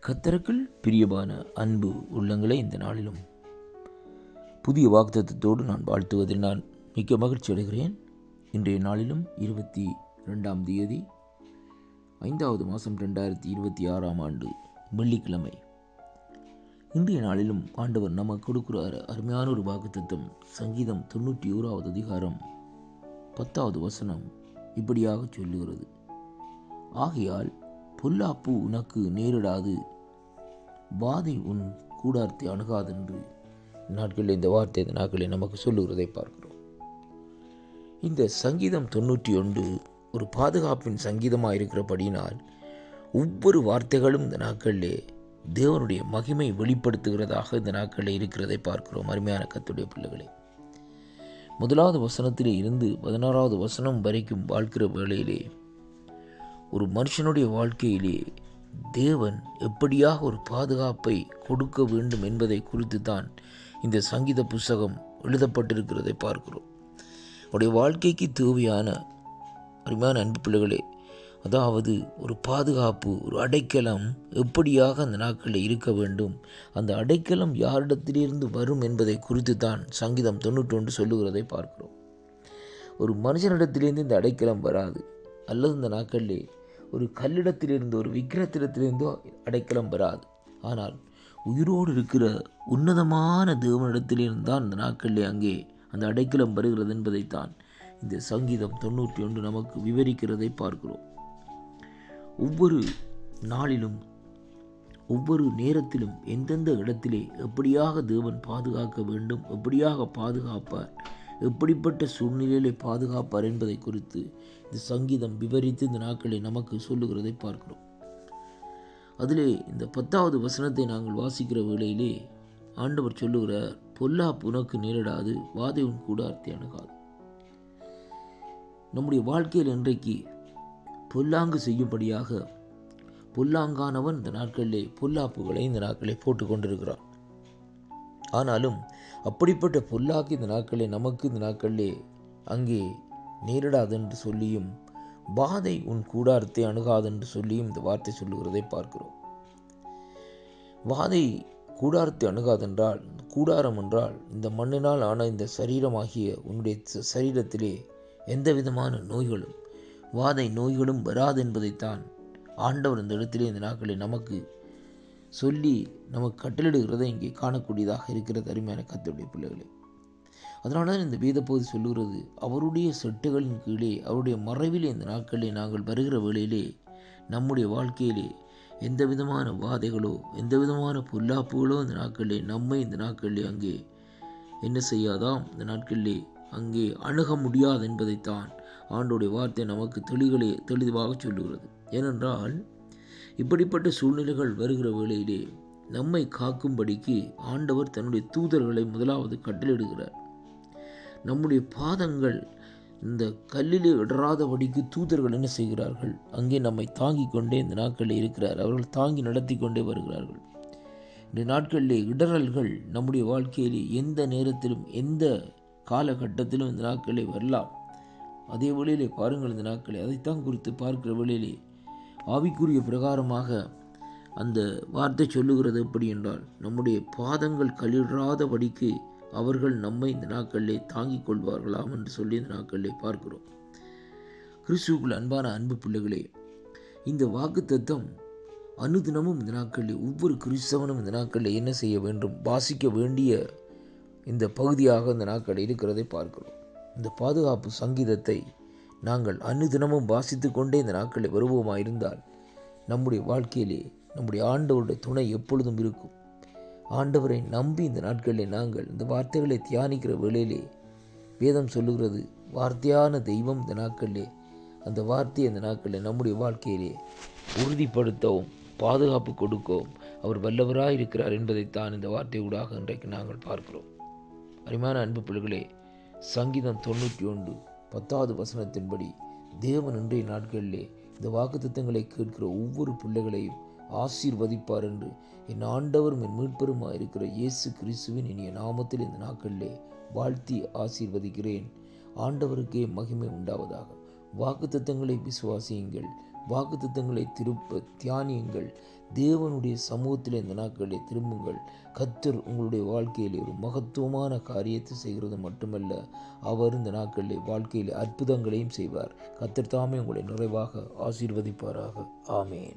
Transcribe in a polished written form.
கர்த்தருக்குள் பிரியமான அன்பு உள்ளங்களை இந்த நாளிலும் புதிய வாக்குத்தத்தத்தோடு நான் வாழ்த்துவதில் நான் மிக்க மகிழ்ச்சி அடைகிறேன். இன்றைய நாளிலும் 22ஆம் தேதி 5வது மாதம் 2026ஆம் ஆண்டு வெள்ளிக்கிழமை. இன்றைய நாளிலும் ஆண்டவர் நமக்கு கொடுக்கிறார் அருமையான ஒரு வாக்குத்தத்தம். சங்கீதம் 91வது அதிகாரம் 10வது வசனம் இப்படியாக சொல்லுகிறது: ஆகையால் பொல்லாப்பு உனக்கு நேரிடாது, வாதை உன் கூடாரத்தை அணுகாதென்று நாட்களில் இந்த வார்த்தை இந்த நாட்களில் நமக்கு சொல்லுகிறதை பார்க்கிறோம். இந்த சங்கீதம் 91 ஒரு பாதுகாப்பின் சங்கீதமாக இருக்கிறபடியினால் ஒவ்வொரு வார்த்தைகளும் இந்த நாட்களிலே தேவனுடைய மகிமை வெளிப்படுத்துகிறதாக இந்த நாட்களில் இருக்கிறதை பார்க்கிறோம். அருமையான கர்த்தருடைய பிள்ளைகளே, 1வது வசனத்திலே இருந்து 16வது வசனம் வரைக்கும் வாழ்க்கிற வேளையிலே ஒரு மனுஷனுடைய வாழ்க்கையிலே தேவன் எப்படியாக ஒரு பாதுகாப்பை கொடுக்க வேண்டும் என்பதை குறித்து தான் இந்த சங்கீத புஸ்தகம் எழுதப்பட்டிருக்கிறதை பார்க்கிறோம். அவருடைய வாழ்க்கைக்கு தேவையான அருமையான அன்பு பிள்ளைகளே, அதாவது ஒரு பாதுகாப்பு, ஒரு அடைக்கலம் எப்படியாக அந்த நாட்களில் இருக்க வேண்டும், அந்த அடைக்கலம் யாரிடத்திலிருந்து வரும் என்பதை குறித்து தான் சங்கீதம் 91 சொல்லுகிறதை பார்க்கிறோம். ஒரு மனுஷனிடத்திலிருந்து இந்த அடைக்கலம் வராது, அல்லது இந்த நாட்களிலே ஒரு கல்லிடத்திலிருந்து ஒரு விக்கிரத்திடத்திலிருந்தோ அடைக்கலம் வராது. ஆனால் உயிரோடு இருக்கிற உன்னதமான தேவனிடத்திலிருந்து தான் இந்த நாட்களிலே அங்கே அந்த அடைக்கலம் வருகிறது என்பதைத்தான் இந்த சங்கீதம் 91 நமக்கு விவரிக்கிறதை பார்க்கிறோம். ஒவ்வொரு நாளிலும் ஒவ்வொரு நேரத்திலும் எந்தெந்த இடத்திலே எப்படியாக தேவன் பாதுகாக்க வேண்டும், எப்படியாக பாதுகாப்பார், எப்படிப்பட்ட சூழ்நிலையிலே பாதுகாப்பார் என்பதை குறித்து இந்த சங்கீதம் விவரித்து இந்த நாட்களை நமக்கு சொல்லுகிறதை பார்க்கிறோம். அதிலே இந்த 10வது வசனத்தை நாங்கள் வாசிக்கிற வேளையிலே ஆண்டவர் சொல்லுகிறார்: பொல்லாப்பு உனக்கு நேரிடாது, வாதை உன் கூடாரத்தை அணுகாது. நம்முடைய வாழ்க்கையில் இன்றைக்கு பொல்லாங்கு செய்யும்படியாக பொல்லாங்கானவன் இந்த நாட்களிலே பொல்லாப்புகளை இந்த நாட்களை போட்டு கொண்டிருக்கிறான். ஆனாலும் அப்படிப்பட்ட பொல்லாக்கு இந்த நாட்களே நமக்கு இந்த நாட்களிலே அங்கே நேரிடாது என்று சொல்லியும், வாதை உன் கூடாரத்தை அணுகாது என்று சொல்லியும் இந்த வார்த்தை சொல்லுகிறதை பார்க்கிறோம். வாதை கூடாரத்தை அணுகாதென்றால், கூடாரம் என்றால் இந்த மண்ணினால் ஆன இந்த சரீரமாகிய உன்னுடைய சரீரத்திலே எந்த விதமான நோய்களும் வாதை நோய்களும் வராது என்பதைத்தான் ஆண்டவர் இந்த இடத்திலே இந்த நாட்களை நமக்கு சொல்லி நமக்கு கட்டளிடுகிறதை இங்கே காணக்கூடியதாக இருக்கிறது. அருமையான கர்த்தருடைய பிள்ளைகளே, அதனால தான் இந்த வேத பகுதி சொல்லுகிறது, அவருடைய செட்டுகளின் கீழே அவருடைய மறைவிலே இந்த நாட்களிலே நாங்கள் வருகிற வேளையிலே நம்முடைய வாழ்க்கையிலே எந்த விதமான வாதைகளோ எந்த விதமான பொல்லாப்புகளோ இந்த நாட்களிலே நம்மை இந்த நாட்களிலே அங்கே என்ன செய்யாதாம், இந்த நாட்களிலே அங்கே அணுக முடியாது என்பதைத்தான் ஆண்டோடைய வார்த்தை நமக்கு தெளிவாக சொல்லுகிறது. ஏனென்றால் இப்படிப்பட்ட சூழ்நிலைகள் வருகிற வேளையிலே நம்மை காக்கும்படிக்கு ஆண்டவர் தன்னுடைய தூதர்களை முதலாவது கட்டளையிடுகிறார். நம்முடைய பாதங்கள் இந்த கல்லிலே இடராதபடிக்கு தூதர்கள் என்ன செய்கிறார்கள், அங்கே நம்மை தாங்கி கொண்டே இந்த நாட்களில் இருக்கிறார். அவர்கள் தாங்கி நடத்தி கொண்டே வருகிறார்கள். இந்த நாட்களிலே இடரல்கள் நம்முடைய வாழ்க்கையிலே எந்த நேரத்திலும் எந்த காலகட்டத்திலும் இந்த நாட்களிலே வரலாம். அதே வேளையிலே பாருங்கள், இந்த நாட்களை அதைத்தான் குறித்து பார்க்கிற வேளையிலே ஆவிக்குரிய பிரகாரமாக அந்த வார்த்தை சொல்லுகிறது எப்படி என்றால், நம்முடைய பாதங்கள் கலிடாதபடிக்கு அவர்கள் நம்மை இந்த நாட்களிலே தாங்கிக் கொள்வார்களாம் என்று சொல்லி இந்த நாட்களிலே பார்க்கிறோம். கிறிஸ்துவுக்குள் அன்பான அன்பு பிள்ளைகளே, இந்த வாக்குத்தத்தம் அனுதினமும் இந்த நாட்களிலே ஒவ்வொரு கிறிஸ்தவனும் இந்த நாட்களில் என்ன செய்ய வேண்டும், வாசிக்க வேண்டிய இந்த பகுதியாக இந்த நாட்களில் இருக்கிறதை பார்க்கிறோம். இந்த பாதுகாப்பு சங்கீதத்தை நாங்கள் அனுதினமும் வாசித்து கொண்டே இந்த நாட்களில் வருவோமாயிருந்தால் நம்முடைய வாழ்க்கையிலே நம்முடைய ஆண்டவருடைய துணை எப்பொழுதும் இருக்கும். ஆண்டவரை நம்பி இந்த நாட்களில் நாங்கள் இந்த வார்த்தைகளை தியானிக்கிற வேளையிலே வேதம் சொல்லுகிறது, வார்த்தையான தெய்வம் இந்த நாட்களிலே அந்த வார்த்தையை இந்த நாட்களில் நம்முடைய வாழ்க்கையிலே உறுதிப்படுத்தவும் பாதுகாப்பு கொடுக்கவும் அவர் வல்லவராக இருக்கிறார் என்பதைத்தான் இந்த வார்த்தையூடாக இன்றைக்கு நாங்கள் பார்க்கிறோம். அருமையான அன்பு பிள்ளைகளே, சங்கீதம் 91 10வது வசனத்தின்படி தேவன் இன்றைய நாட்களிலே இந்த வாக்குத்தத்தங்களை கேட்கிற ஒவ்வொரு பிள்ளைகளையும் ஆசீர்வதிப்பார் என்று என் ஆண்டவரும் என் மீட்பெருமாய் இருக்கிற இயேசு கிறிஸ்துவின் இனிய நாமத்தில் இந்த நாட்களிலே வாழ்த்தி ஆசீர்வதிக்கிறேன். ஆண்டவருக்கே மகிமை உண்டாவதாக. வாக்குத்தத்தங்களை விசுவாசியுங்கள், வாக்குத்தத்தங்களை திருப்ப தியானியுங்கள். தேவனுடைய சமூகத்தில் இந்த நாட்களிலே திரும்புங்கள். கர்த்தர் உங்களுடைய வாழ்க்கையிலே ஒரு மகத்துவமான காரியத்தை செய்கிறது மட்டுமல்ல, அவர் இந்த நாட்களிலே வாழ்க்கையில் அற்புதங்களையும் செய்வார். கர்த்தர் தாமே உங்களை நிறைவாக ஆசீர்வதிப்பாராக. ஆமேன்.